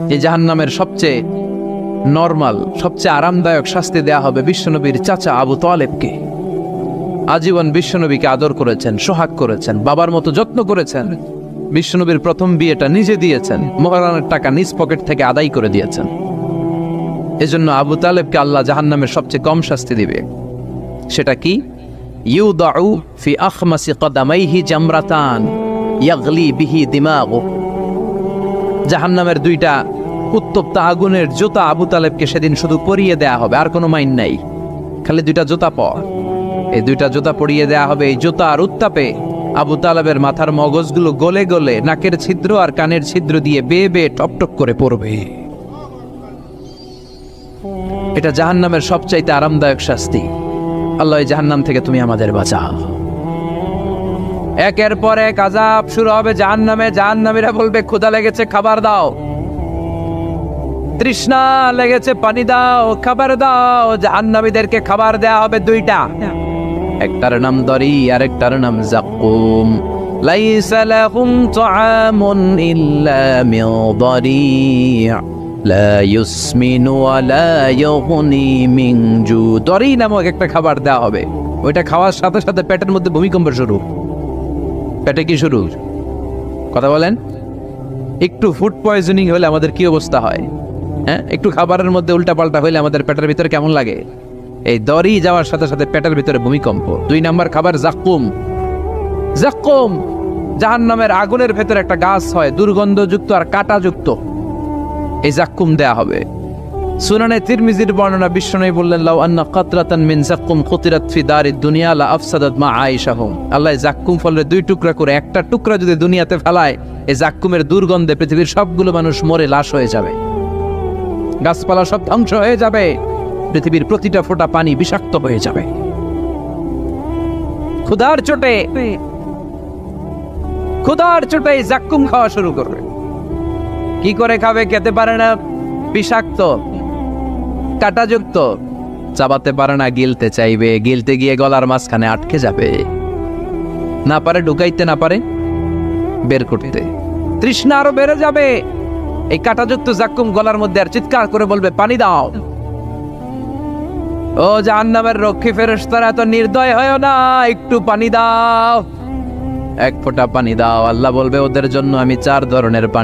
এই জাহান্নামের সবচেয়ে নরমাল, সবচেয়ে আরামদায়ক শাস্তি দেয়া হবে বিশ্বনবীর চাচা আবু তালেবকে। আজীবন বিশ্বনবীকে আদর করেছেন, সোহাগ করেছেন, বাবার মতো যত্ন করেছেন। বিশ্বনবীর প্রথম বিয়েটা নিজে দিয়েছেন, মহারানের টাকা নিজ পকেট থেকে আদায় করে দিয়েছেন। এজন্য আবু তালেবকে আল্লাহ জাহান্নামের সবচেয়ে কম শাস্তি দিবে। সেটা কি? ইউদাউ ফি আখমাসি কদামাইহি জামরাতান ইয়াগলি বিহি দিমাগু। জাহান্নামের দুইটা উত্তপ্ত আগুনের জুতা আবু তালেবকে সেদিন শুধু পরিয়ে দেয়া হবে, আর কোনো মাইন নাই, খালি দুইটা জুতা পর। এই দুইটা জুতা পরিয়ে দেয়া হবে। এই জুতার উত্তাপে আবু তালেবের মাথার মগজগুলো গলে গলে নাকের ছিদ্র আর কানের ছিদ্র দিয়ে বেয়ে বেয়ে টপটপ করে পড়বে। এটা জাহান্নামের সবচাইতে আরামদায়ক শাস্তি। আল্লাহ এই জাহান্নাম থেকে তুমি আমাদের বাঁচাও। একের পর এক আযাব শুরু হবে জাহান্নামে। জাহান্নামীরা বলবে, ক্ষুধা লেগেছে, খাবার দাও। তৃষ্ণা লেগেছে, পানি দাও, খাবার দাও। জাহান্নামীদেরকে খাবার দেয়া হবে দুইটা, একটার নাম দরি আর একটার নাম যাক্কুম। লাইসা লাহুম তুআমুন ইল্লা মিন দরি' লা ইউসমিনু ওয়া লা ইউগনি মিন জু। দরি নামক একটা খাবার দেয়া হবে। ওইটা খাওয়ার সাথে সাথে পেটের মধ্যে ভূমিকম্প শুরু। পেটে কি শুরু? কথা বলেন। একটু ফুড পয়জনিং হলে আমাদের কি অবস্থা হয়? হ্যাঁ, একটু খাবারের মধ্যে উল্টাপাল্টা হইলে আমাদের পেটের ভিতরে কেমন লাগে? এই দড়ি যাওয়ার সাথে সাথে পেটের ভিতরে ভূমিকম্প। 2 নাম্বার খাবার যাক্কুম। যাক্কুম জাহান্নামের আগুনের ভেতরে একটা গাছ হয়, দুর্গন্ধযুক্ত আর কাঁটাযুক্ত। এই যাক্কুম দেয়া হবে। সুনানে তিরমিজির বর্ণনা, বিশ্বনবী বললেন, লাউ আন্না কাতরাতান মিন যাক্কুম কুতিরাত ফি দারিদ দুনিয়া লা আফসাদাত মা আয়েশাহুম। আল্লাহ যাক্কুম ফলের 2 টুকরা করে, একটা টুকরা যদি দুনিয়াতে ফেলায়, এই যাক্কুমের দুর্গন্ধে পৃথিবীর সবগুলো মানুষ মরে লাশ হয়ে যাবে, গাছপালা সব ধ্বংস হয়ে যাবে, পৃথিবীর প্রতিটা ফোঁটা পানি বিষাক্ত হয়ে যাবে। ক্ষুধার চোটে জাক্কুম খাওয়া শুরু করবে। কি করে খাবে? খেতে পারে না, বিষাক্ত, কাঁটাযুক্ত, চাবাতে পারে না, গিলতে চাইবে, গিলতে গিয়ে গলার মাঝখানে আটকে যাবে, না পারে ঢুকাইতে, না পারে বের করতে। তৃষ্ণা আরো বেড়ে যাবে। এই কাঁটাযুক্ত জাক্কুম গলার মধ্যে আর চিৎকার করে বলবে, পানি দাও। ও জাহান্নামের রক্ষী ফেরেশতারা, এত নির্দয় হয় না, একটু পানি দাও, এক ফোঁটা পানি দাও। আল্লাহ বলবে, ওদের জন্য আমি 4 ধরনের পানি